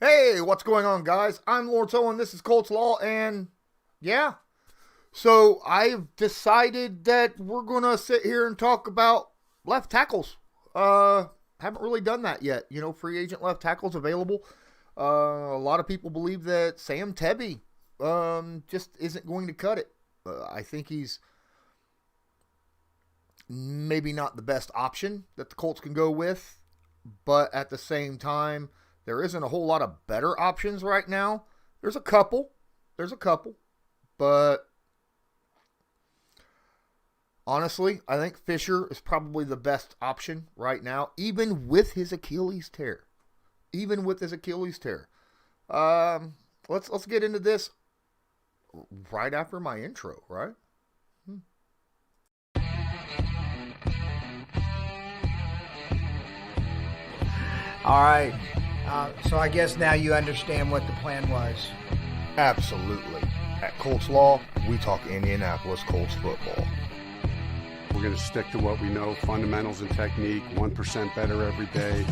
Hey, what's going on, guys? I'm Lawrence Owen. This is Colts Law, and yeah. So I've decided that we're gonna sit here and talk about left tackles. Haven't really done that yet. Free agent left tackles available. A lot of people believe that Sam Tebby just isn't going to cut it. I think he's maybe not the best option that the Colts can go with, but at the same time, there isn't a whole lot of better options right now. There's a couple. But honestly, I think Fisher is probably the best option right now, even with his Achilles tear. Let's get into this right after my intro, right? All right. So I guess now you understand what the plan was. Absolutely. At Colts Law, we talk Indianapolis Colts football. We're going to stick to what we know, fundamentals and technique, 1% better every day.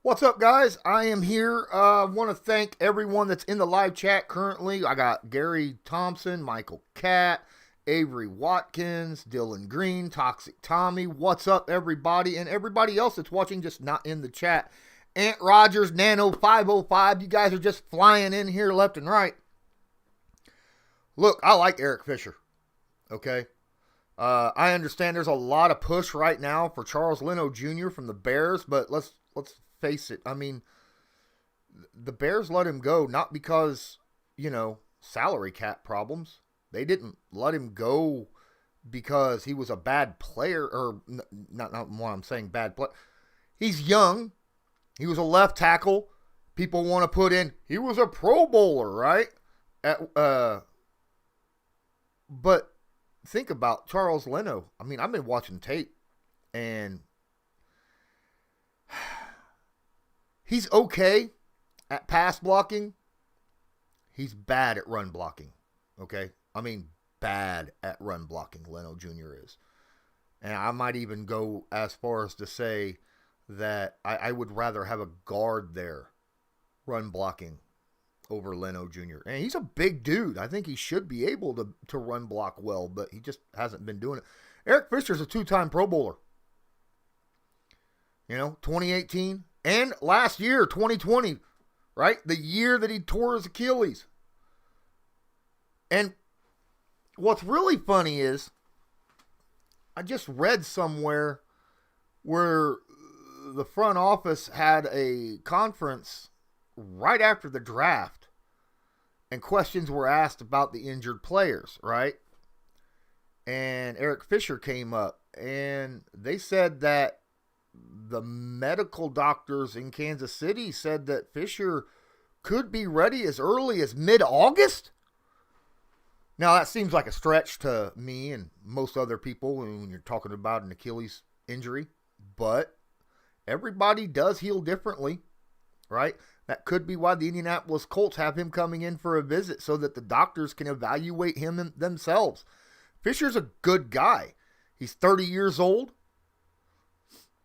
What's up, guys? I am here. I want to thank everyone that's in the live chat currently. I got Gary Thompson, Michael Catt, Avery Watkins, Dylan Green, Toxic Tommy. What's up, everybody? And everybody else that's watching, just not in the chat. Ant Rogers, Nano 505. You guys are just flying in here left and right. Look, I like Eric Fisher. Okay? I understand there's a lot of push right now for Charles Leno Jr. from the Bears, but let's face it. I mean, the Bears let him go not because, salary cap problems. They didn't let him go because he was a bad player, or not what I'm saying, bad player. He's young. He was a left tackle. People want to put in, he was a Pro Bowler, right? But think about Charles Leno. I mean, I've been watching tape, and he's okay at pass blocking. He's bad at run blocking, okay? I mean, bad at run blocking, Leno Jr. is. And I might even go as far as to say that I would rather have a guard there run blocking over Leno Jr. And he's a big dude. I think he should be able to run block well, but he just hasn't been doing it. Eric Fisher's a two-time Pro Bowler. 2018 and last year, 2020, right? The year that he tore his Achilles. And what's really funny is I just read somewhere where the front office had a conference right after the draft and questions were asked about the injured players, right? And Eric Fisher came up and they said that the medical doctors in Kansas City said that Fisher could be ready as early as mid-August. Now, that seems like a stretch to me and most other people when you're talking about an Achilles injury, but everybody does heal differently, right? That could be why the Indianapolis Colts have him coming in for a visit so that the doctors can evaluate him themselves. Fisher's a good guy. He's 30 years old,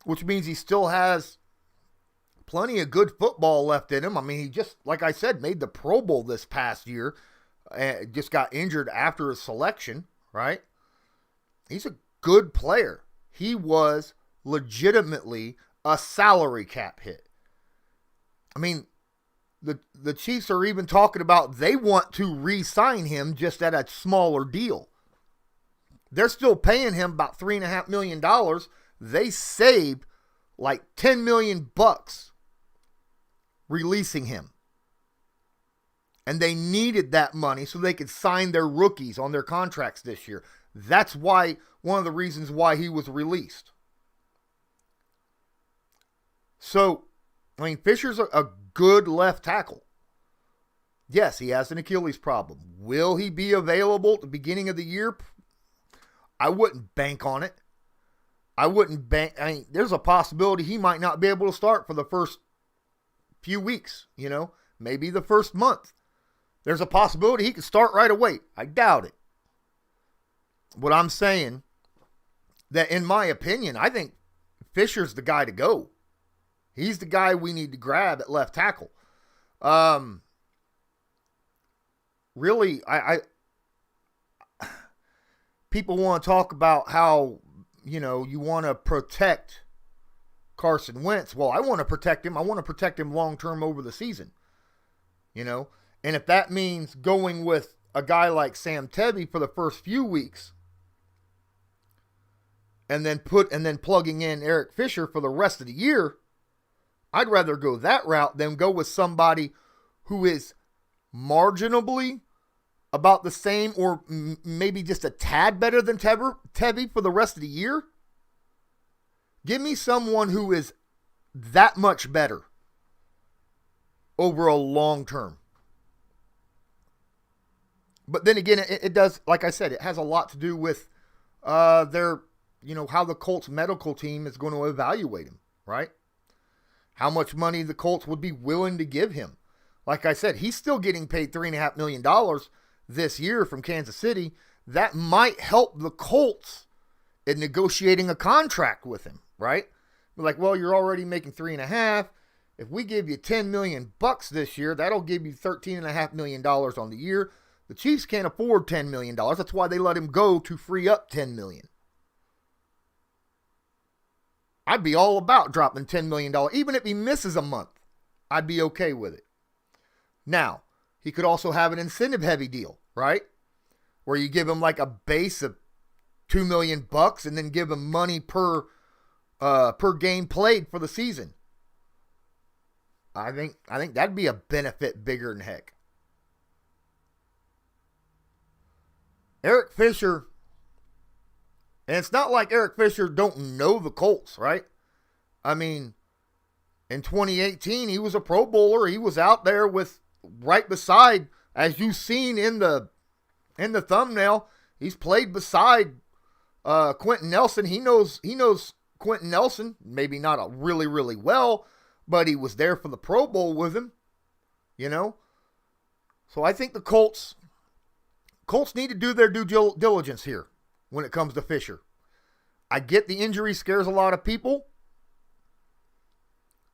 which means he still has plenty of good football left in him. I mean, he just, like I said, made the Pro Bowl this past year. Just got injured after his selection, right? He's a good player. He was legitimately a salary cap hit. I mean, the Chiefs are even talking about they want to re-sign him just at a smaller deal. They're still paying him about $3.5 million. They saved like $10 million releasing him. And they needed that money so they could sign their rookies on their contracts this year. That's why, one of the reasons why he was released. So, I mean, Fisher's a good left tackle. Yes, he has an Achilles problem. Will he be available at the beginning of the year? I wouldn't bank on it. I mean, there's a possibility he might not be able to start for the first few weeks, maybe the first month. There's a possibility he could start right away. I doubt it. What I'm saying that, in my opinion, I think Fisher's the guy to go. He's the guy we need to grab at left tackle. Really, I people want to talk about how, you want to protect Carson Wentz. Well, I want to protect him. I want to protect him long-term over the season. And if that means going with a guy like Sam Tebby for the first few weeks and then plugging in Eric Fisher for the rest of the year, I'd rather go that route than go with somebody who is marginally about the same or maybe just a tad better than Tebby for the rest of the year. Give me someone who is that much better over a long term. But then again, it does, like I said, it has a lot to do with how the Colts medical team is going to evaluate him, right? How much money the Colts would be willing to give him. Like I said, he's still getting paid $3.5 million this year from Kansas City. That might help the Colts in negotiating a contract with him, right? We're like, well, you're already making $3.5. If we give you $10 million this year, that'll give you $13.5 million on the year. The Chiefs can't afford $10 million. That's why they let him go to free up $10 million. I'd be all about dropping $10 million. Even if he misses a month, I'd be okay with it. Now, he could also have an incentive-heavy deal, right? Where you give him like a base of $2 million and then give him money per game played for the season. I think that'd be a benefit bigger than heck. Eric Fisher, and it's not like Eric Fisher don't know the Colts, right? I mean, in 2018, he was a Pro Bowler. He was out there with right beside, as you've seen in the thumbnail, he's played beside Quentin Nelson. He knows Quentin Nelson, maybe not really, really well, but he was there for the Pro Bowl with him, So I think the Colts need to do their due diligence here when it comes to Fisher. I get the injury scares a lot of people,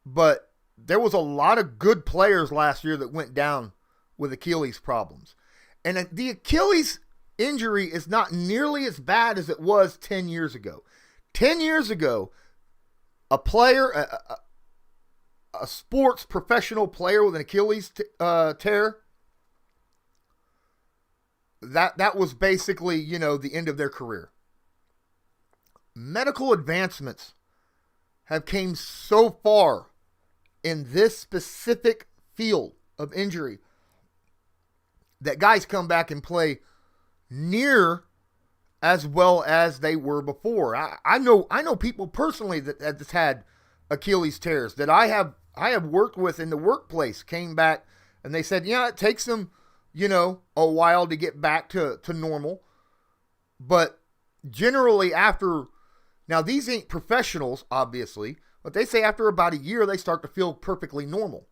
but there was a lot of good players last year that went down with Achilles problems. And the Achilles injury is not nearly as bad as it was 10 years ago. 10 years ago, a player, a sports professional player with an Achilles tear, that was basically, the end of their career. Medical advancements have came so far in this specific field of injury that guys come back and play near as well as they were before. I know people personally that has had Achilles tears that I have worked with in the workplace came back and they said, it takes them, a while to get back to normal. But generally now these ain't professionals, obviously, but they say after about a year, they start to feel perfectly normal.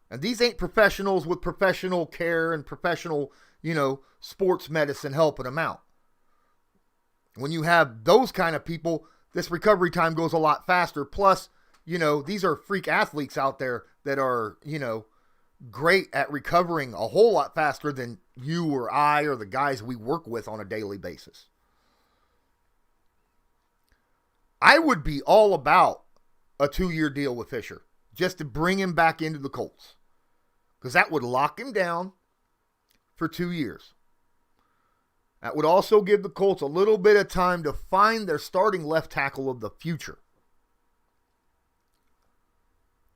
And these ain't professionals with professional care and professional, sports medicine helping them out. When you have those kind of people, this recovery time goes a lot faster. Plus, these are freak athletes out there that are, great at recovering a whole lot faster than you or I or the guys we work with on a daily basis. I would be all about a 2-year deal with Fisher just to bring him back into the Colts, because that would lock him down for 2 years. That would also give the Colts a little bit of time to find their starting left tackle of the future.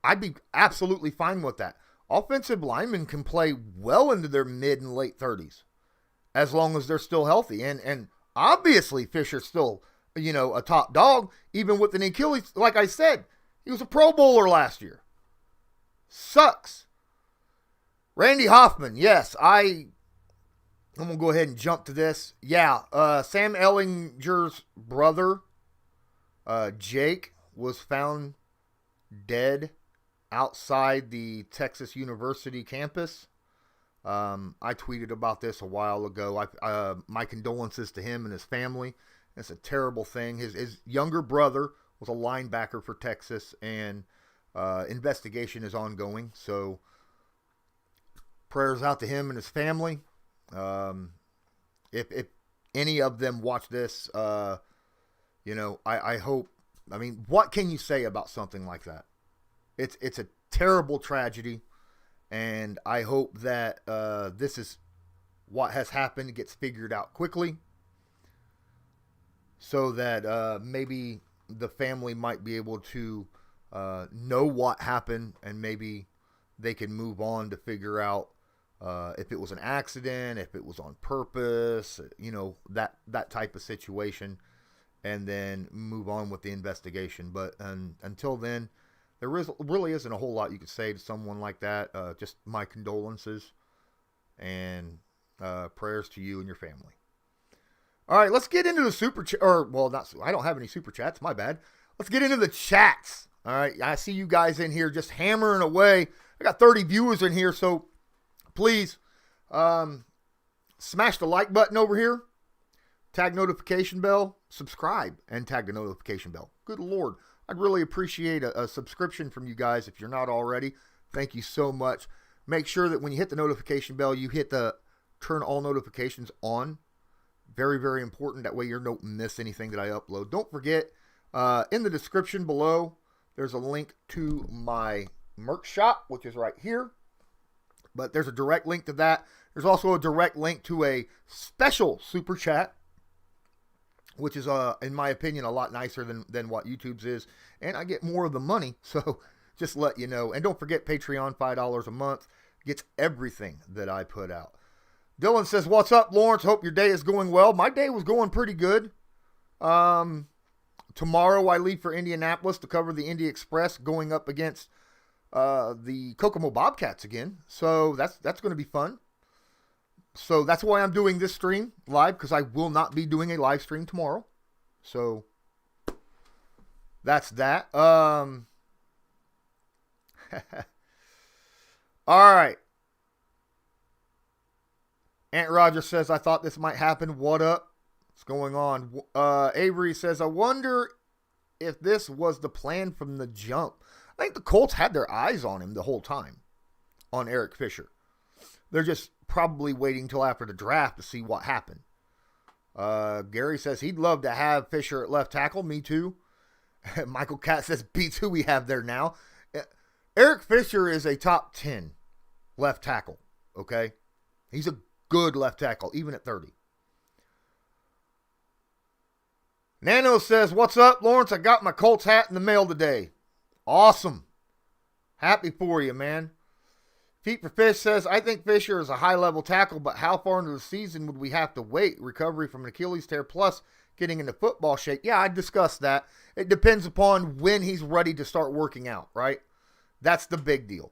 I'd be absolutely fine with that. Offensive linemen can play well into their mid and late 30s as long as they're still healthy. And obviously Fisher's still, a top dog, even with an Achilles. Like I said, he was a Pro Bowler last year. Sucks. Randy Hoffman, yes, I'm going to go ahead and jump to this. Yeah, Sam Ellinger's brother, Jake, was found dead outside the Texas University campus. I tweeted about this a while ago. My condolences to him and his family. It's a terrible thing. His younger brother was a linebacker for Texas, and investigation is ongoing. So prayers out to him and his family. If any of them watch this, I hope. I mean, what can you say about something like that? It's a terrible tragedy, and I hope that this is what has happened gets figured out quickly, so that maybe the family might be able to know what happened, and maybe they can move on to figure out if it was an accident, if it was on purpose, that type of situation, and then move on with the investigation. But until then, there really isn't a whole lot you could say to someone like that. Just my condolences and prayers to you and your family. All right, let's get into the super chat. I don't have any super chats. My bad. Let's get into the chats. All right, I see you guys in here just hammering away. I got 30 viewers in here, so please smash the like button over here. Tag notification bell. Subscribe and tag the notification bell. Good Lord. I'd really appreciate a subscription from you guys if you're not already. Thank you so much. Make sure that when you hit the notification bell, you hit the turn all notifications on. Very, very important. That way you don't miss anything that I upload. Don't forget, in the description below, there's a link to my merch shop, which is right here. But there's a direct link to that. There's also a direct link to a special super chat, which is, in my opinion, a lot nicer than what YouTube's is. And I get more of the money, so just let you know. And don't forget, Patreon, $5 a month, gets everything that I put out. Dylan says, what's up, Lawrence? Hope your day is going well. My day was going pretty good. Tomorrow I leave for Indianapolis to cover the Indy Express, going up against the Kokomo Bobcats again. So that's going to be fun. So that's why I'm doing this stream live, because I will not be doing a live stream tomorrow. So that's that. All right. Aunt Roger says, I thought this might happen. What up? What's going on? Avery says, I wonder if this was the plan from the jump. I think the Colts had their eyes on him the whole time, on Eric Fisher. They're just probably waiting till after the draft to see what happened. Gary says he'd love to have Fisher at left tackle. Me too. Michael Catt says beats who we have there now. Eric Fisher is a top 10 left tackle. Okay. He's a good left tackle, even at 30. Nano says, what's up, Lawrence? I got my Colts hat in the mail today. Awesome. Happy for you, man. Feet for Fish says, I think Fisher is a high-level tackle, but how far into the season would we have to wait? Recovery from an Achilles tear plus getting into football shape. Yeah, I discussed that. It depends upon when he's ready to start working out, right? That's the big deal.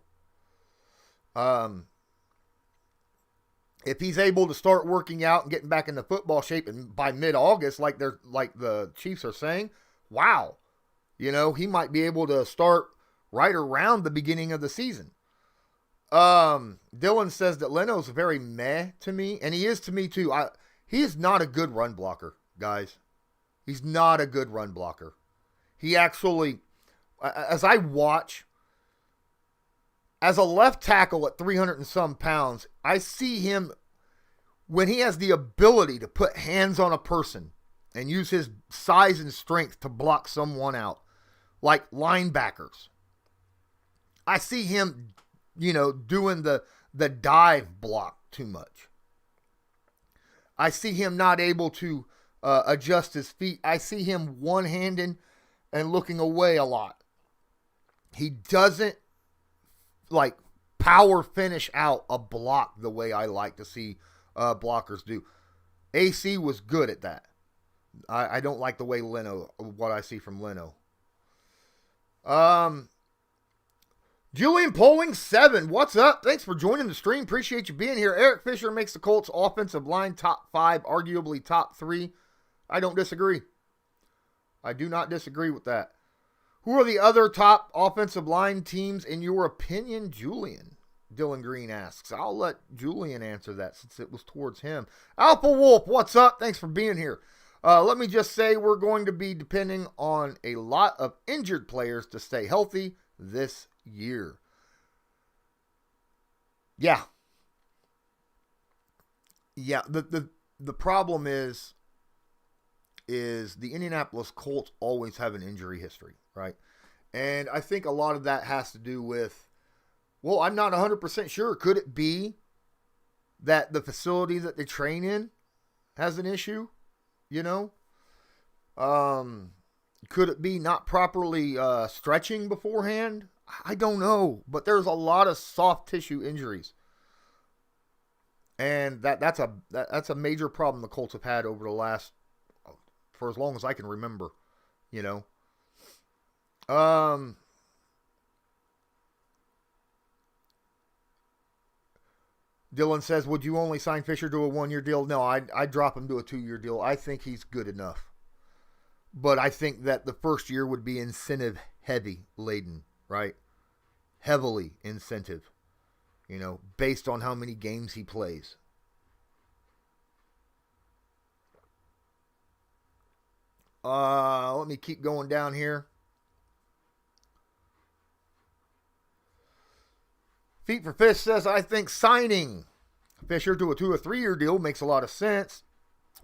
If he's able to start working out and getting back into football shape and by mid-August, like the Chiefs are saying, wow. He might be able to start right around the beginning of the season. Dylan says that Leno's very meh to me, and he is to me too. He is not a good run blocker, guys. He's not a good run blocker. He actually, as I watch, as a left tackle at 300 and some pounds, I see him when he has the ability to put hands on a person and use his size and strength to block someone out, like linebackers. I see him, doing the dive block too much. I see him not able to adjust his feet. I see him one-handed and looking away a lot. He doesn't power finish out a block the way I like to see blockers do. AC was good at that. I don't like the way what I see from Leno. Julian Poling 7, what's up? Thanks for joining the stream. Appreciate you being here. Eric Fisher makes the Colts offensive line top 5, arguably top 3. I don't disagree. I do not disagree with that. Who are the other top offensive line teams in your opinion, Julian? Dylan Green asks. I'll let Julian answer that since it was towards him. Alpha Wolf, what's up? Thanks for being here. Let me just say we're going to be depending on a lot of injured players to stay healthy this year. Yeah. Yeah, the problem is the Indianapolis Colts always have an injury history, right? And I think a lot of that has to do with, well, I'm not 100% sure. Could it be that the facility that they train in has an issue? You know? Could it be not properly stretching beforehand? I don't know. But there's a lot of soft tissue injuries. And that's a major problem the Colts have had over the last, for as long as I can remember, you know. Dylan says, would you only sign Fisher to a 1-year deal? No, I'd drop him to a 2-year deal. I think he's good enough. But I think that the first year would be incentive heavy laden, right? Heavily incentive, you know, based on how many games he plays. Let me keep going down here. Feet for Fish says, I think signing Fisher to a 2 or 3 year deal makes a lot of sense.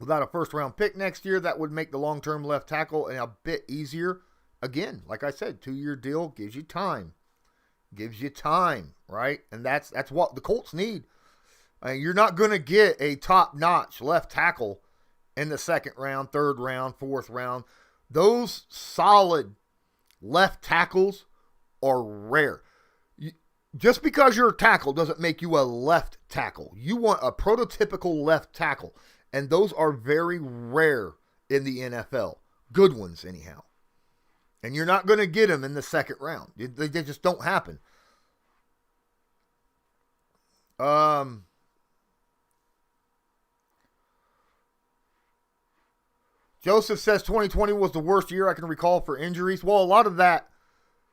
Without a first round pick next year, that would make the long-term left tackle a bit easier. Again, like I said, 2-year deal gives you time. Gives you time, right? And that's what the Colts need. You're not going to get a top-notch left tackle in the 2nd round, 3rd round, 4th round. Those solid left tackles are rare. Just because you're a tackle doesn't make you a left tackle. You want a prototypical left tackle. And those are very rare in the NFL. Good ones, anyhow. And you're not going to get them in the 2nd round. They just don't happen. Joseph says 2020 was the worst year I can recall for injuries. Well, a lot of that,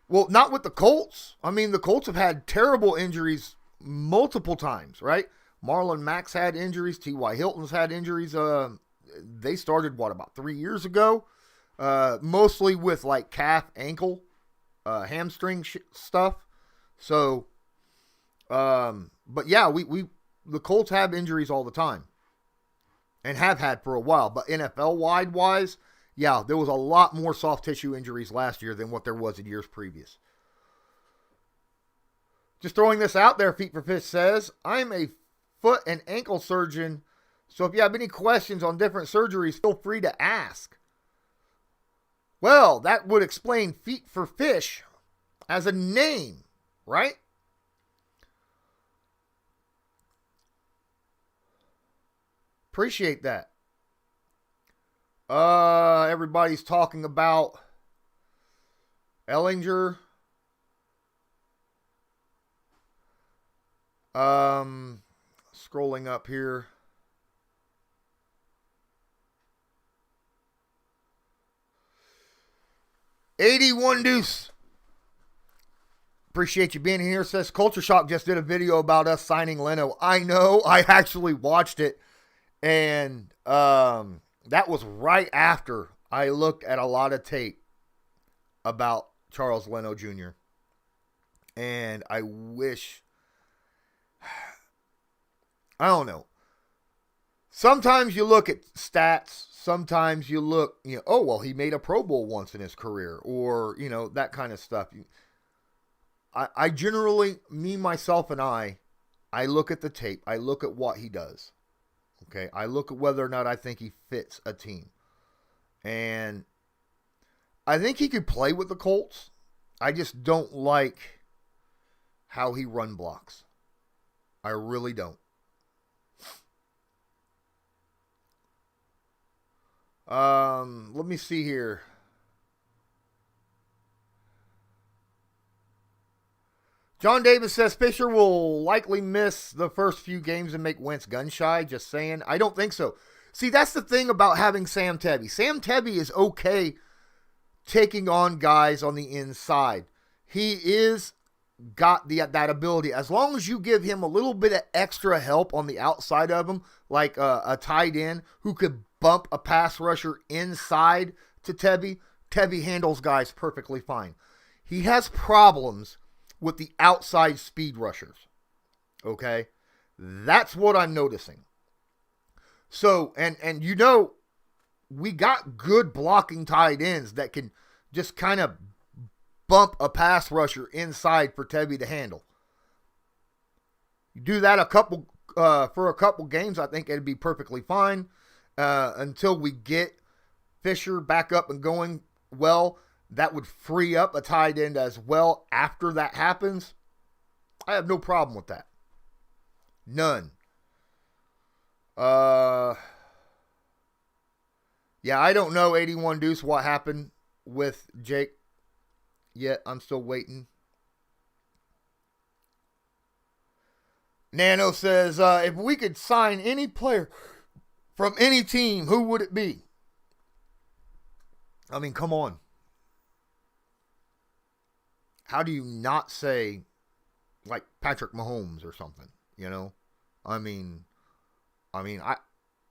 well, not with the Colts. I mean, the Colts have had terrible injuries multiple times, right? Marlon Mack's had injuries. T.Y. Hilton's had injuries. They started, about 3 years ago? Mostly with, like, calf, ankle, hamstring stuff. So, but yeah, the Colts have injuries all the time. And have had for a while. But NFL-wide wise, yeah, there was a lot more soft tissue injuries last year than what there was in years previous. Just throwing this out there, Feet for Fish says, I'm a foot and ankle surgeon, so if you have any questions on different surgeries, feel free to ask. Well, that would explain Feet for Fish as a name, right? Appreciate that. Everybody's talking about Ellinger. Scrolling up here. $81 Deuce. Appreciate you being here. Says Culture Shock just did a video about us signing Leno. I know. I actually watched it. And that was right after I looked at a lot of tape about Charles Leno Jr. And I wish, I don't know. Sometimes you look at stats. Sometimes you look, oh, well, he made a Pro Bowl once in his career. Or, that kind of stuff. I generally, me, myself, and I look at the tape. I look at what he does. Okay, I look at whether or not I think he fits a team. And I think he could play with the Colts. I just don't like how he run blocks. I really don't. Let me see here. John Davis says Fisher will likely miss the first few games and make Wentz gun shy. Just saying. I don't think so. See, that's the thing about having Sam Tebby. Sam Tebby is okay taking on guys on the inside. He is got that ability. As long as you give him a little bit of extra help on the outside of him, like a tight end who could bump a pass rusher inside to Tebby, Tebby handles guys perfectly fine. He has problems with the outside speed rushers. Okay? That's what I'm noticing. So, and you know, we got good blocking tight ends that can just kind of bump a pass rusher inside for Tebby to handle. You do that for a couple games, I think it'd be perfectly fine until we get Fisher back up and going well. That would free up a tight end as well after that happens. I have no problem with that. None. Yeah, I don't know, 81 Deuce, what happened with Jake yet. I'm still waiting. Nano says, if we could sign any player from any team, who would it be? I mean, come on. How do you not say, like, Patrick Mahomes or something, you know? I mean, I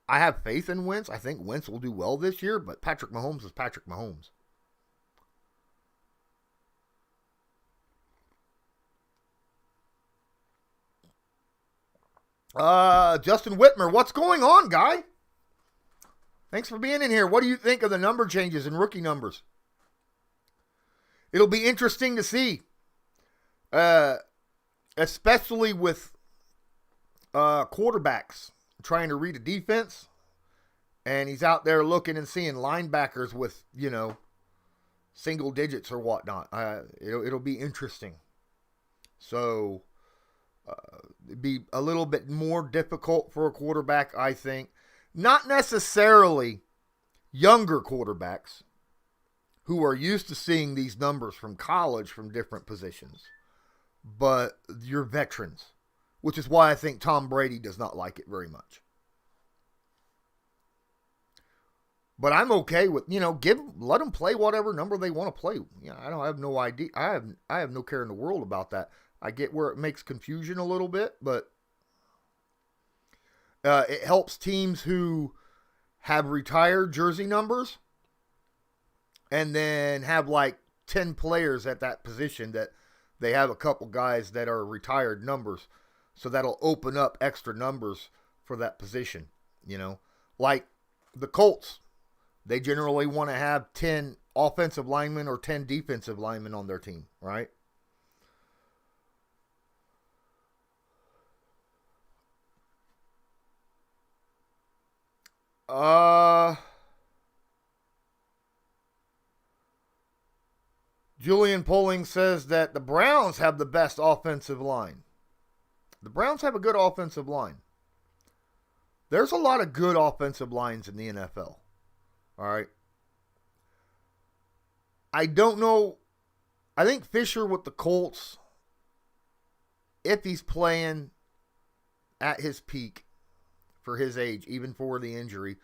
have faith in Wentz. I think Wentz will do well this year, but Patrick Mahomes is Patrick Mahomes. Justin Whitmer, what's going on, guy? Thanks for being in here. What do you think of the number changes in rookie numbers? It'll be interesting to see, especially with quarterbacks trying to read a defense, and he's out there looking and seeing linebackers with, you know, single digits or whatnot. It'll be interesting. So it'd be a little bit more difficult for a quarterback, I think. Not necessarily younger quarterbacks who are used to seeing these numbers from college from different positions, but your veterans, which is why I think Tom Brady does not like it very much. But I'm okay with, you know, let them play whatever number they want to play. You know, I have no idea. I have no care in the world about that. I get where it makes confusion a little bit, but it helps teams who have retired jersey numbers and then have like 10 players at that position that they have a couple guys that are retired numbers. So that'll open up extra numbers for that position, you know. Like the Colts, they generally want to have 10 offensive linemen or 10 defensive linemen on their team, right? Julian Poling says that the Browns have the best offensive line. The Browns have a good offensive line. There's a lot of good offensive lines in the NFL. All right. I don't know. I think Fisher with the Colts, if he's playing at his peak for his age, even for the injury,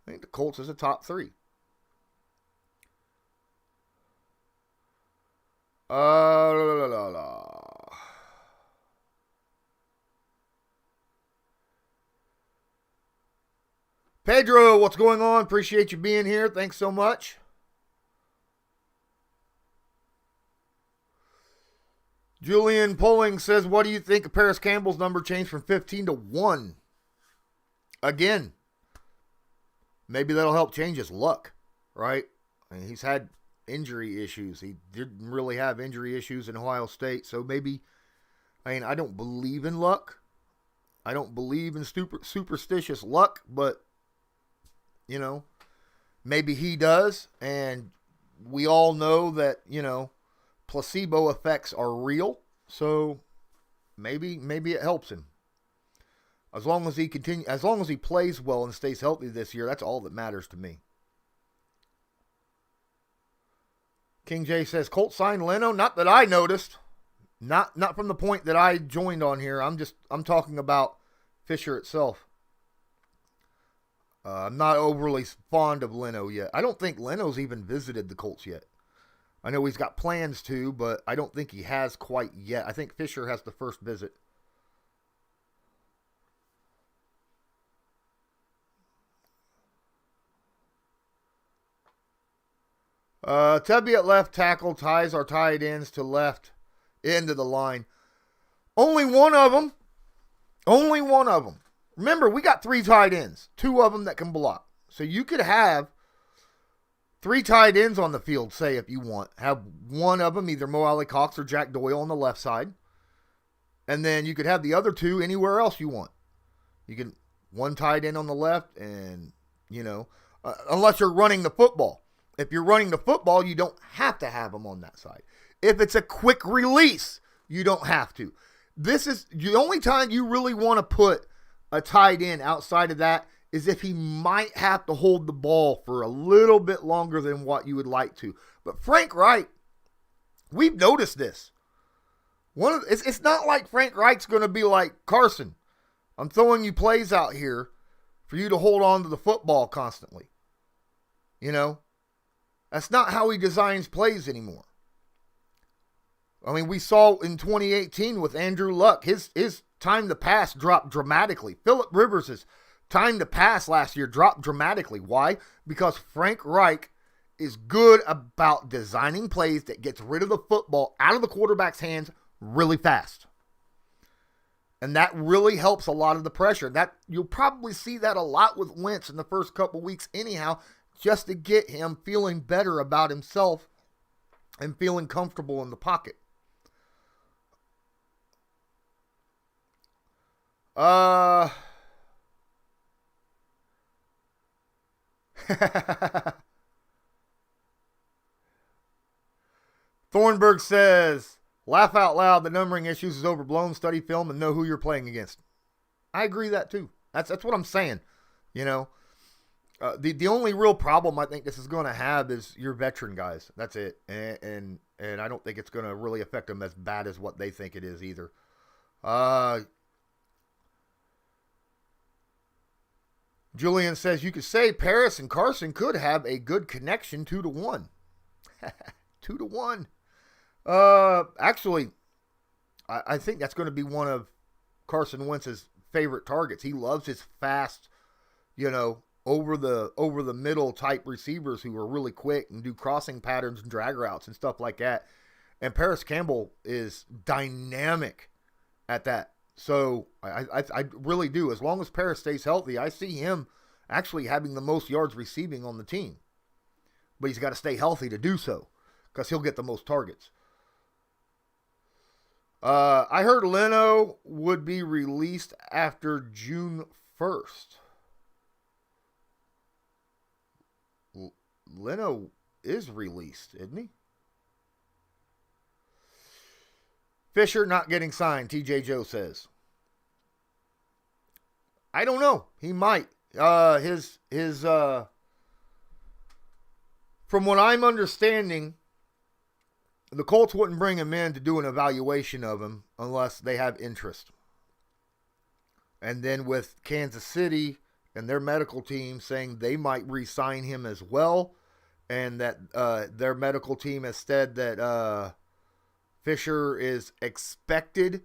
I think the Colts is a top 3. Pedro, what's going on? Appreciate you being here. Thanks so much. Julian Poling says, what do you think of Paris Campbell's number changed from 15 to 1? Again, maybe that'll help change his luck, right? I mean, he's had injury issues. He didn't really have injury issues in Ohio State, so maybe, I mean, I don't believe in luck. I don't believe in superstitious luck, but, you know, maybe he does, and we all know that, you know, placebo effects are real, so maybe it helps him. As long as he plays well and stays healthy this year, that's all that matters to me. King J says, Colts signed Leno? Not that I noticed. Not from the point that I joined on here. I'm talking about Fisher itself. I'm not overly fond of Leno yet. I don't think Leno's even visited the Colts yet. I know he's got plans to, but I don't think he has quite yet. I think Fisher has the first visit. Tubby at left tackle ties our tight ends to left end of the line. Only one of them. Only one of them. Remember, we got 3 tight ends. 2 of them that can block. So you could have 3 tight ends on the field, say, if you want. Have one of them, either Mo Alley Cox or Jack Doyle on the left side. And then you could have the other 2 anywhere else you want. You can, one tight end on the left and, unless you're running the football. If you're running the football, you don't have to have them on that side. If it's a quick release, you don't have to. This is the only time you really want to put a tight end outside of that is if he might have to hold the ball for a little bit longer than what you would like to. But Frank Wright, we've noticed this. It's not like Frank Wright's going to be like, Carson, I'm throwing you plays out here for you to hold on to the football constantly. That's not how he designs plays anymore. I mean, we saw in 2018 with Andrew Luck, his time to pass dropped dramatically. Phillip Rivers' time to pass last year dropped dramatically. Why? Because Frank Reich is good about designing plays that gets rid of the football out of the quarterback's hands really fast. And that really helps a lot of the pressure. That you'll probably see that a lot with Wentz in the first couple weeks anyhow, just to get him feeling better about himself and feeling comfortable in the pocket. Thornburg says, laugh out loud, the numbering issues is overblown, study film and know who you're playing against. I agree that too. That's what I'm saying. The only real problem I think this is going to have is your veteran guys. That's it. And I don't think it's going to really affect them as bad as what they think it is either. Julian says, you could say Paris and Carson could have a good connection 2-1. 2-1. Actually, I think that's going to be one of Carson Wentz's favorite targets. He loves his fast, over the middle type receivers who are really quick and do crossing patterns and drag routes and stuff like that. And Paris Campbell is dynamic at that. So I really do. As long as Paris stays healthy, I see him actually having the most yards receiving on the team. But he's got to stay healthy to do so because he'll get the most targets. I heard Leno would be released after June 1st. Leno is released, isn't he? Fisher not getting signed, TJ Joe says. I don't know. He might. His from what I'm understanding, the Colts wouldn't bring him in to do an evaluation of him unless they have interest. And then with Kansas City and their medical team saying they might re-sign him as well, and that their medical team has said that Fisher is expected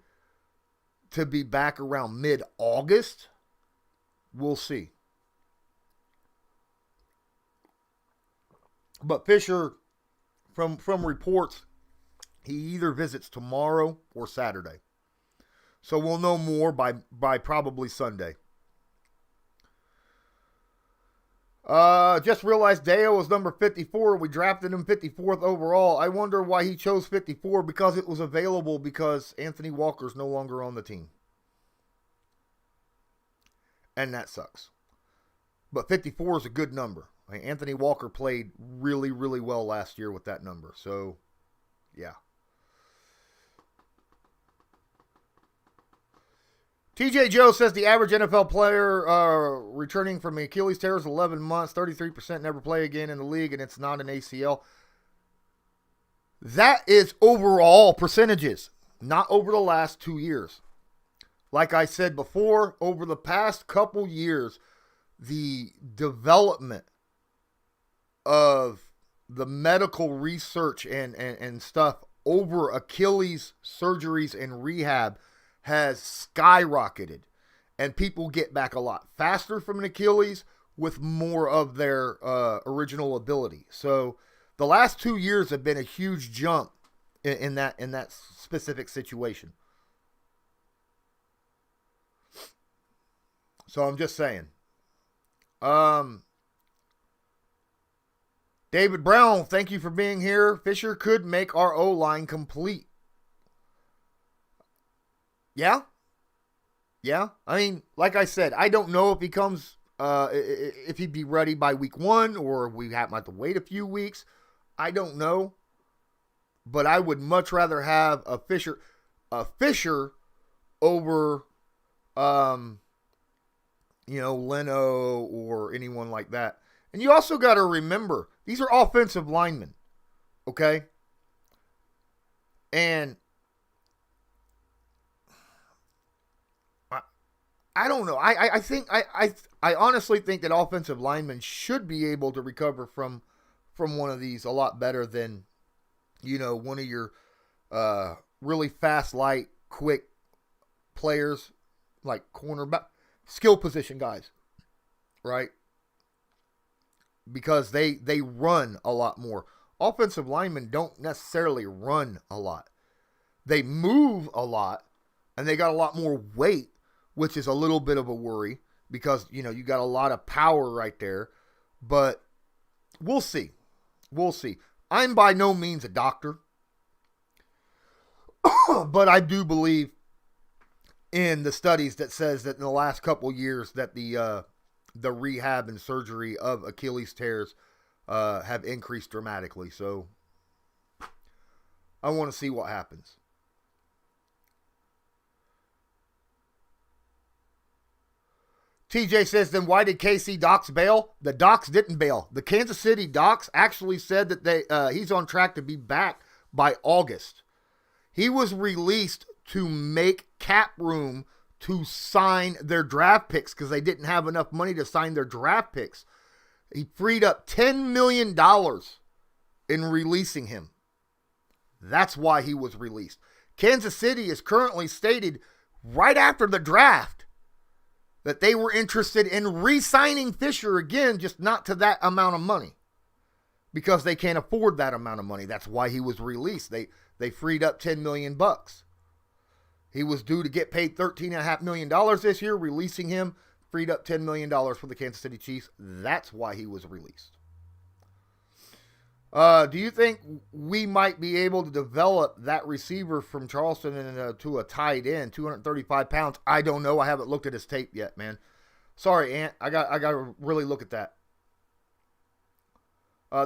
to be back around mid-August. We'll see. But Fisher, from reports, he either visits tomorrow or Saturday. So we'll know more by probably Sunday. Just realized Deo was number 54. We drafted him 54th overall. I wonder why he chose 54, because it was available because Anthony Walker's no longer on the team. And that sucks. But 54 is a good number. Anthony Walker played really, really well last year with that number. So, yeah. TJ Joe says the average NFL player returning from Achilles tear is 11 months, 33% never play again in the league, and it's not an ACL. That is overall percentages, not over the last 2 years. Like I said before, over the past couple years, the development of the medical research and stuff over Achilles surgeries and rehab has skyrocketed, and people get back a lot faster from an Achilles with more of their original ability. So The last 2 years have been a huge jump in that specific situation. So I'm just saying. David Brown, thank you for being here. Fisher could make our O-line complete. Yeah. I mean, like I said, I don't know if he comes, if he'd be ready by week 1 or we have to wait a few weeks. I don't know. But I would much rather have a Fisher over, Leno or anyone like that. And you also got to remember, these are offensive linemen, okay? And I don't know. I honestly think that offensive linemen should be able to recover from one of these a lot better than, one of your really fast, light, quick players like cornerback, skill position guys, right? Because they run a lot more. Offensive linemen don't necessarily run a lot. They move a lot, and they got a lot more weight, which is a little bit of a worry because, you got a lot of power right there. But we'll see. I'm by no means a doctor, but I do believe in the studies that says that in the last couple years that the rehab and surgery of Achilles tears have increased dramatically. So I want to see what happens. TJ says, then why did KC Docs bail? The Docs didn't bail. The Kansas City Docs actually said that he's on track to be back by August. He was released to make cap room to sign their draft picks because they didn't have enough money to sign their draft picks. He freed up $10 million in releasing him. That's why he was released. Kansas City is currently stated right after the draft that they were interested in re-signing Fisher again, just not to that amount of money because they can't afford that amount of money. That's why he was released. They freed up $10 million. He was due to get paid $13.5 million this year. Releasing him freed up $10 million for the Kansas City Chiefs. That's why he was released. Do you think we might be able to develop that receiver from Charleston to a tight end, 235 pounds? I don't know. I haven't looked at his tape yet, man. Sorry, Ant. I got to really look at that.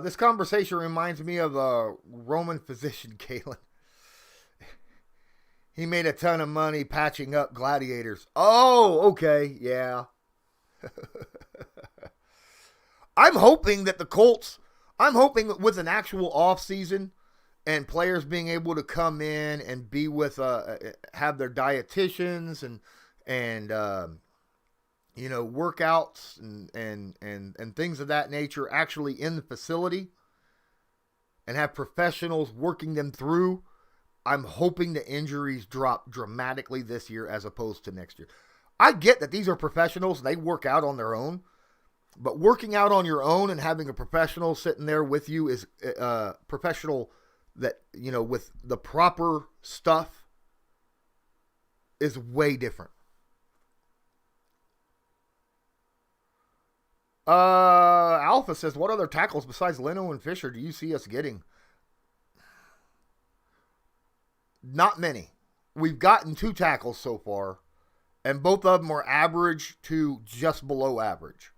This conversation reminds me of Roman physician Kalen. He made a ton of money patching up gladiators. Oh, okay. Yeah. I'm hoping that the Colts, with an actual offseason and players being able to come in and be with, have their dietitians and workouts and things of that nature actually in the facility and have professionals working them through. I'm hoping the injuries drop dramatically this year as opposed to next year. I get that these are professionals and they work out on their own, but working out on your own and having a professional sitting there with you is professional that, with the proper stuff is way different. Alpha says, what other tackles besides Leno and Fisher do you see us getting? Not many. We've gotten 2 tackles so far, and both of them are average to just below average,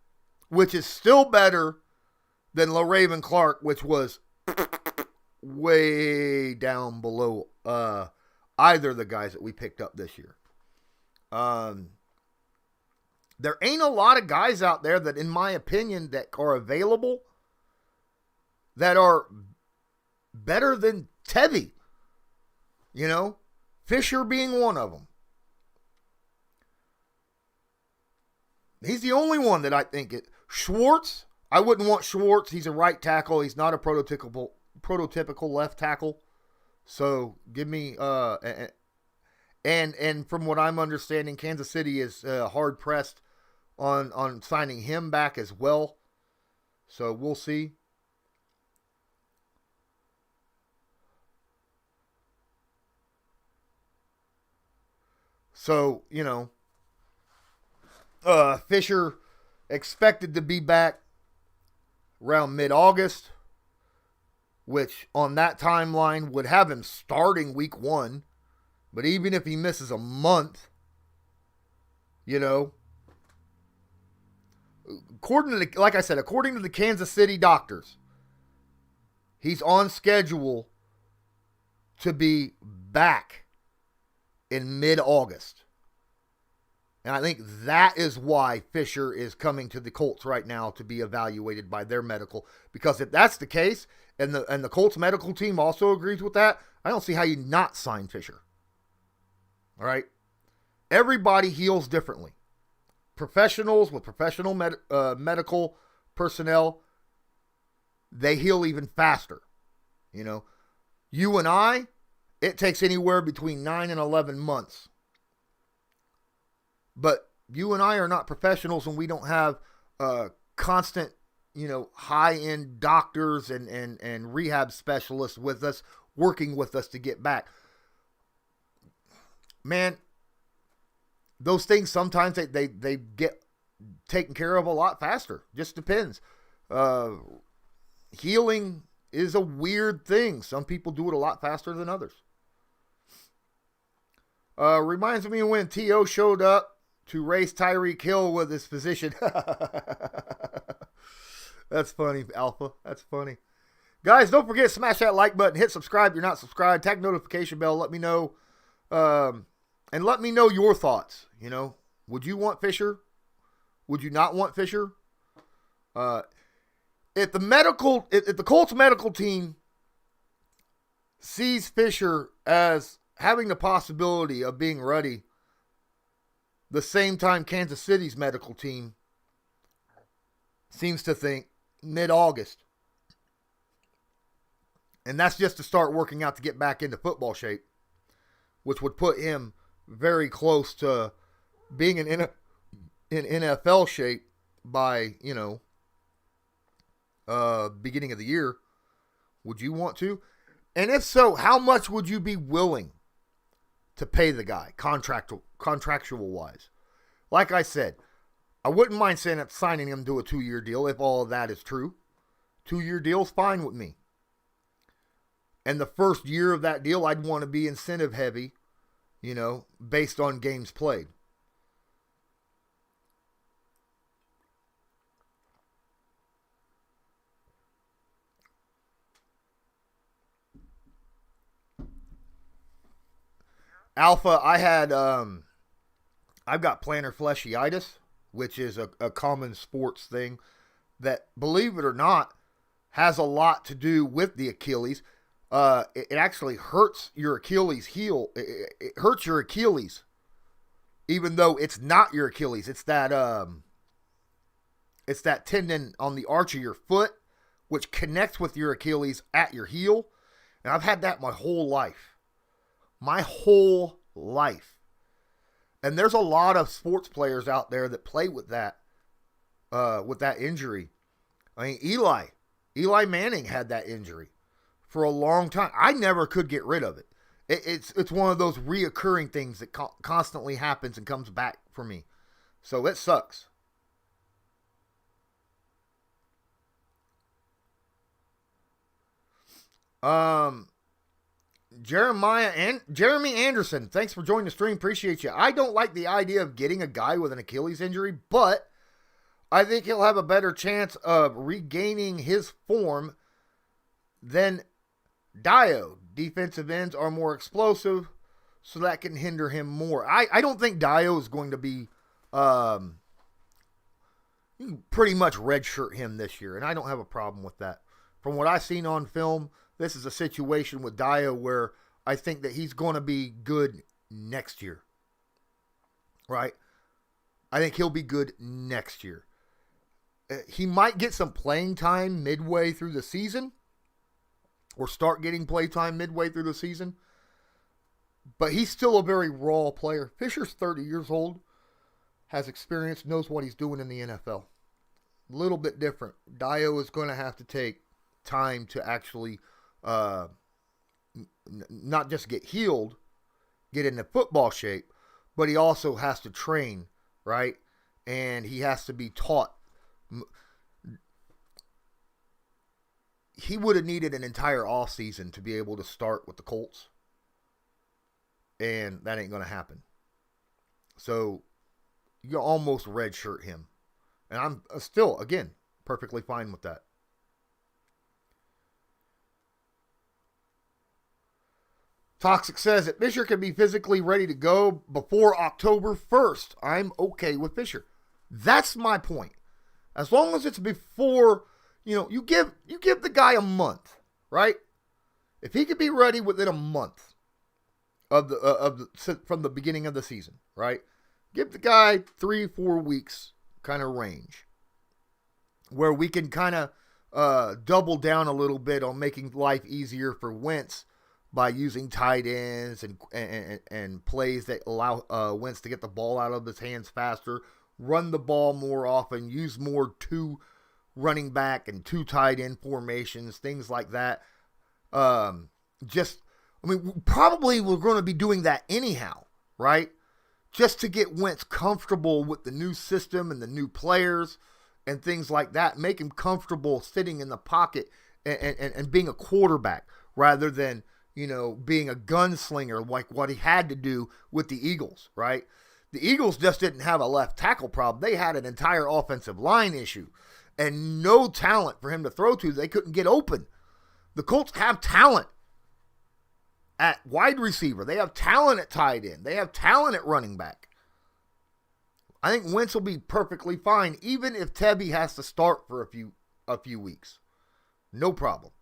which is still better than LaRaven Clark, which was way down below either of the guys that we picked up this year. There ain't a lot of guys out there that, in my opinion, that are available that are better than Tevy. Fisher being one of them. He's the only one that I think it. Schwartz, I wouldn't want Schwartz. He's a right tackle. He's not a prototypical left tackle. So give me and from what I'm understanding, Kansas City is hard pressed on signing him back as well. So we'll see. So, Fisher expected to be back around mid-August, which on that timeline would have him starting week 1. But even if he misses a month, according to the Kansas City doctors, he's on schedule to be back in mid-August. And I think that is why Fisher is coming to the Colts right now to be evaluated by their medical. Because if that's the case, and the Colts medical team also agrees with that, I don't see how you not sign Fisher. All right? Everybody heals differently. Professionals with professional medical personnel, they heal even faster. You and I, it takes anywhere between 9 and 11 months. But you and I are not professionals, and we don't have constant, high-end doctors and rehab specialists with us, working with us to get back. Man, those things sometimes they get taken care of a lot faster. Just depends. Healing is a weird thing. Some people do it a lot faster than others. Reminds me of when T.O. showed up to race Tyreek Hill with his physician. That's funny, Alpha. That's funny. Guys, don't forget, smash that like button. Hit subscribe if you're not subscribed. Tag notification bell. Let me know. And let me know your thoughts. Would you want Fisher? Would you not want Fisher? If the Colts medical team sees Fisher as having the possibility of being ready the same time Kansas City's medical team seems to think mid-August. And that's just to start working out to get back into football shape, which would put him very close to being in NFL shape by, beginning of the year. Would you want to? And if so, how much would you be willing to pay the guy contractual wise? Like I said, I wouldn't mind signing him to a 2-year deal if all of that is true. 2-year deal's fine with me. And the first year of that deal, I'd want to be incentive heavy, based on games played. Alpha, I've got plantar fasciitis, which is a common sports thing that, believe it or not, has a lot to do with the Achilles. It actually hurts your Achilles heel. It hurts your Achilles, even though it's not your Achilles. It's that tendon on the arch of your foot, which connects with your Achilles at your heel. And I've had that my whole life. And there's a lot of sports players out there that play with that injury. I mean, Eli Manning had that injury for a long time. I never could get rid of it. It's one of those reoccurring things that constantly happens and comes back for me. So it sucks. Jeremy Anderson, thanks for joining the stream. Appreciate you. I don't like the idea of getting a guy with an Achilles injury, but I think he'll have a better chance of regaining his form than Dio. Defensive ends are more explosive, so that can hinder him more. I don't think Dio is going to be you can pretty much redshirt him this year, and I don't have a problem with that. From what I've seen on film, this is a situation with Dio where I think that he's going to be good next year. Right? I think he'll be good next year. He might get some playing time midway through the season, or start getting play time midway through the season. But he's still a very raw player. Fisher's 30 years old, has experience, knows what he's doing in the NFL. A little bit different. Dio is going to have to take time to actually not just get healed, get into football shape, but he also has to train, right? And he has to be taught. He would have needed an entire offseason to be able to start with the Colts. And that ain't going to happen. So you almost redshirt him. And I'm still, again, perfectly fine with that. Toxic says that Fisher can be physically ready to go before October 1st. I'm okay with Fisher. That's my point. As long as it's before, you give the guy a month, right? If he could be ready within a month from the beginning of the season, right? Give the guy 3-4 weeks kind of range where we can kind of double down a little bit on making life easier for Wentz by using tight ends and plays that allow Wentz to get the ball out of his hands faster, run the ball more often, use more 2 running back and 2 tight end formations, things like that. Probably we're going to be doing that anyhow, right? Just to get Wentz comfortable with the new system and the new players and things like that. Make him comfortable sitting in the pocket and being a quarterback rather than, being a gunslinger like what he had to do with the Eagles, right? The Eagles just didn't have a left tackle problem. They had an entire offensive line issue and no talent for him to throw to. They couldn't get open. The Colts have talent at wide receiver. They have talent at tight end. They have talent at running back. I think Wentz will be perfectly fine, even if Tebby has to start for a few weeks. No problem.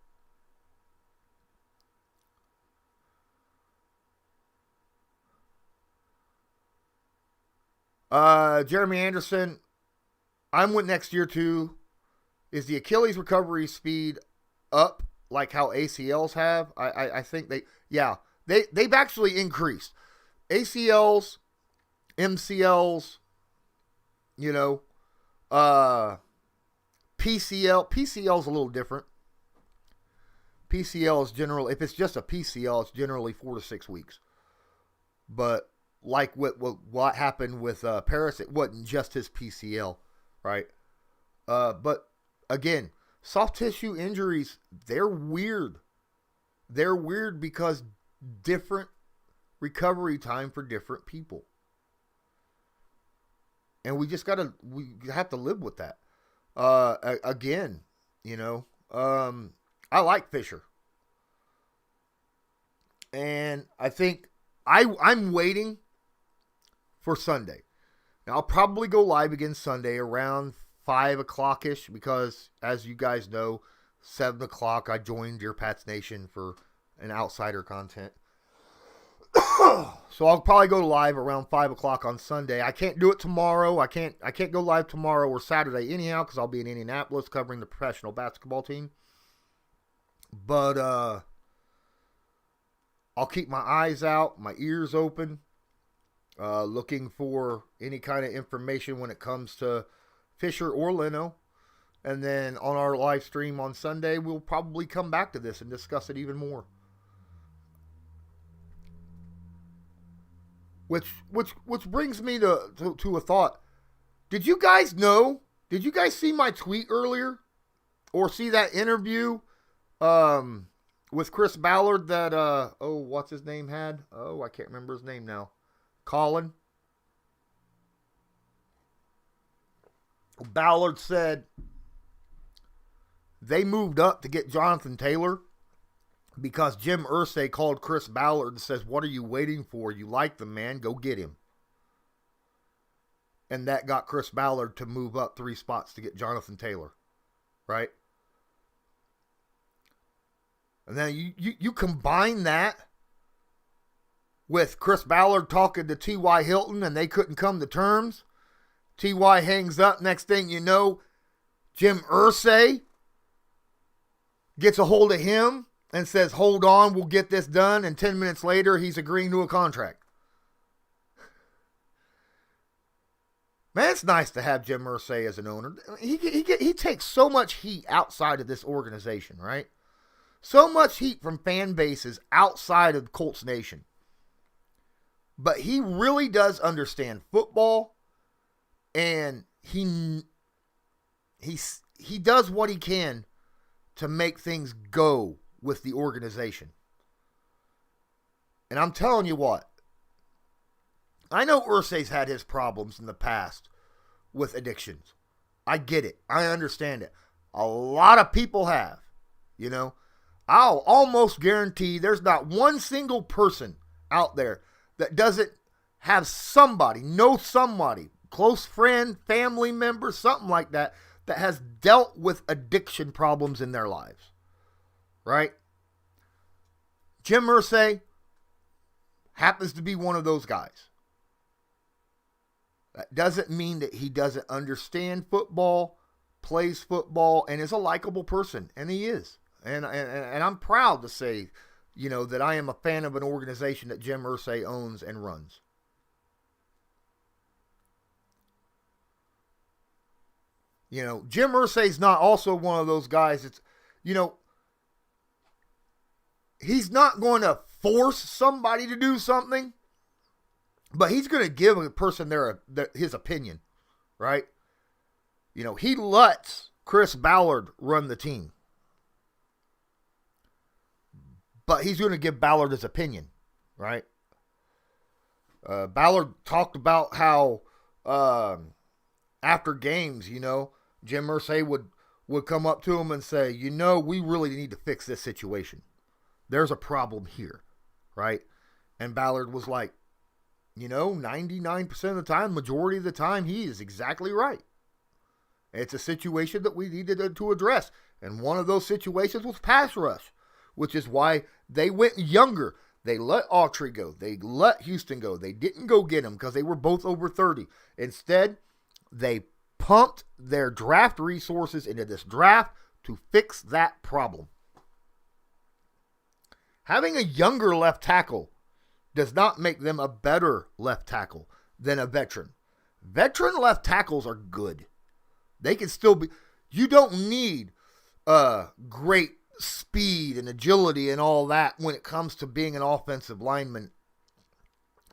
Jeremy Anderson, I'm with next year too. Is the Achilles recovery speed up like how ACLs have? I think they've actually increased. ACLs, MCLs, PCL is a little different. PCL is generally, if it's just a PCL, it's generally 4 to 6 weeks. But like what happened with Paris, it wasn't just his PCL, right? But again, soft tissue injuries, they're weird. They're weird because different recovery time for different people. And we have to live with that. Again, I like Fisher. And I think I'm waiting for Sunday. Now, I'll probably go live again Sunday around 5 o'clock-ish because, as you guys know, 7 o'clock I joined Dear Pats Nation for an outsider content. So I'll probably go live around 5 o'clock on Sunday. I can't do it tomorrow. I can't go live tomorrow or Saturday anyhow because I'll be in Indianapolis covering the professional basketball team. But I'll keep my eyes out, my ears open, looking for any kind of information when it comes to Fisher or Leno. And then on our live stream on Sunday, we'll probably come back to this and discuss it even more. Which brings me to a thought. Did you guys know? Did you guys see my tweet earlier? Or see that interview with Chris Ballard that, what's his name had? Oh, I can't remember his name now. Colin. Ballard said they moved up to get Jonathan Taylor because Jim Irsay called Chris Ballard and says, "What are you waiting for? You like the man, go get him." And that got Chris Ballard to move up 3 spots to get Jonathan Taylor. Right? And then you combine that with Chris Ballard talking to T.Y. Hilton and they couldn't come to terms. T.Y. hangs up. Next thing you know, Jim Irsay gets a hold of him and says, "Hold on, we'll get this done." And 10 minutes later, he's agreeing to a contract. Man, it's nice to have Jim Irsay as an owner. He takes so much heat outside of this organization, right? So much heat from fan bases outside of Colts Nation. But he really does understand football, and he does what he can to make things go with the organization. And I'm telling you what, I know Irsay's had his problems in the past with addictions. I get it. I understand it. A lot of people have, you know. I'll almost guarantee there's not one single person out there that doesn't have somebody, close friend, family member, something like that has dealt with addiction problems in their lives. Right? Jim Irsay happens to be one of those guys. That doesn't mean that he doesn't understand football, plays football, and is a likable person, and he is. And I'm proud to say, you know, that I am a fan of an organization that Jim Irsay owns and runs. You know, Jim Irsay's not also one of those guys that's, you know, he's not going to force somebody to do something, but he's going to give a person his opinion, right? You know, he lets Chris Ballard run the team, but he's going to give Ballard his opinion, right? Ballard talked about how after games, you know, Jim Irsay would come up to him and say, you know, we really need to fix this situation. There's a problem here, right? And Ballard was like, you know, 99% of the time, majority of the time, he is exactly right. It's a situation that we needed to address. And one of those situations was pass rush, which is why they went younger. They let Autry go. They let Houston go. They didn't go get him because they were both over 30. Instead, they pumped their draft resources into this draft to fix that problem. Having a younger left tackle does not make them a better left tackle than a veteran. Veteran left tackles are good. They can still be. You don't need great speed and agility and all that when it comes to being an offensive lineman,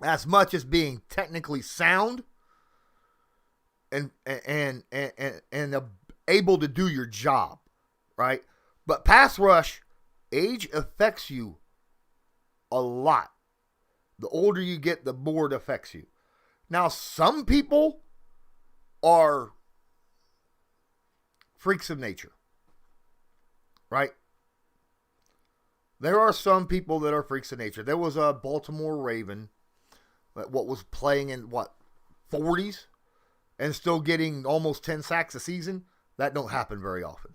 as much as being technically sound and able to do your job, right? But pass rush, age affects you a lot. The older you get, the more it affects you. Now, some people are freaks of nature, right? There are some people that are freaks of nature. There was a Baltimore Raven that was playing in, 40s and still getting almost 10 sacks a season. That don't happen very often.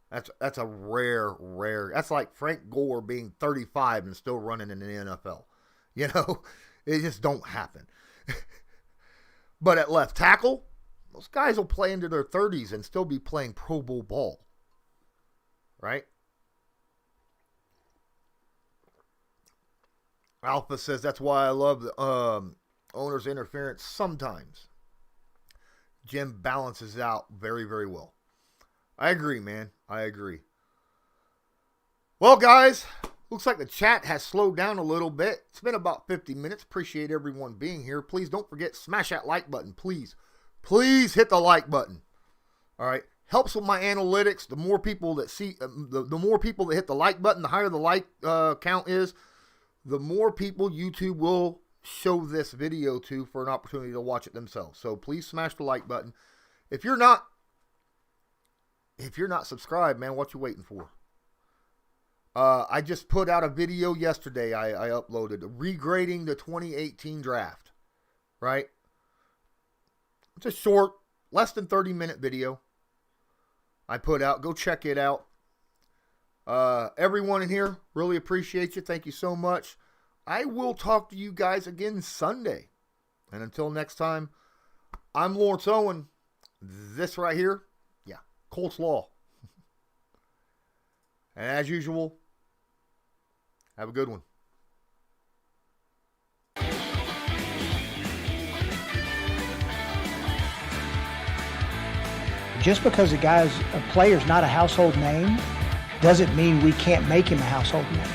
That's a rare. That's like Frank Gore being 35 and still running in the NFL. You know, it just don't happen. But at left tackle, those guys will play into their 30s and still be playing Pro Bowl ball. Right? Alpha says that's why I love the owner's interference sometimes. Jim balances out very, very well. I agree, man. I agree. Well, guys, looks like the chat has slowed down a little bit. It's been about 50 minutes. Appreciate everyone being here. Please don't forget, smash that like button. Please hit the like button. All right. Helps with my analytics. The more people that see, the more people that hit the like button, the higher the like count is, the more people YouTube will show this video to for an opportunity to watch it themselves. So please smash the like button. If you're not subscribed, man, what you waiting for? I just put out a video yesterday I uploaded, regrading the 2018 draft, right? It's a short, less than 30-minute video I put out. Go check it out. Everyone in here, really appreciate you. Thank you so much. I will talk to you guys again Sunday. And until next time, I'm Lawrence Owen. This right here, Colts Law. And as usual, have a good one. Just because a player's not a household name doesn't mean we can't make him a household name.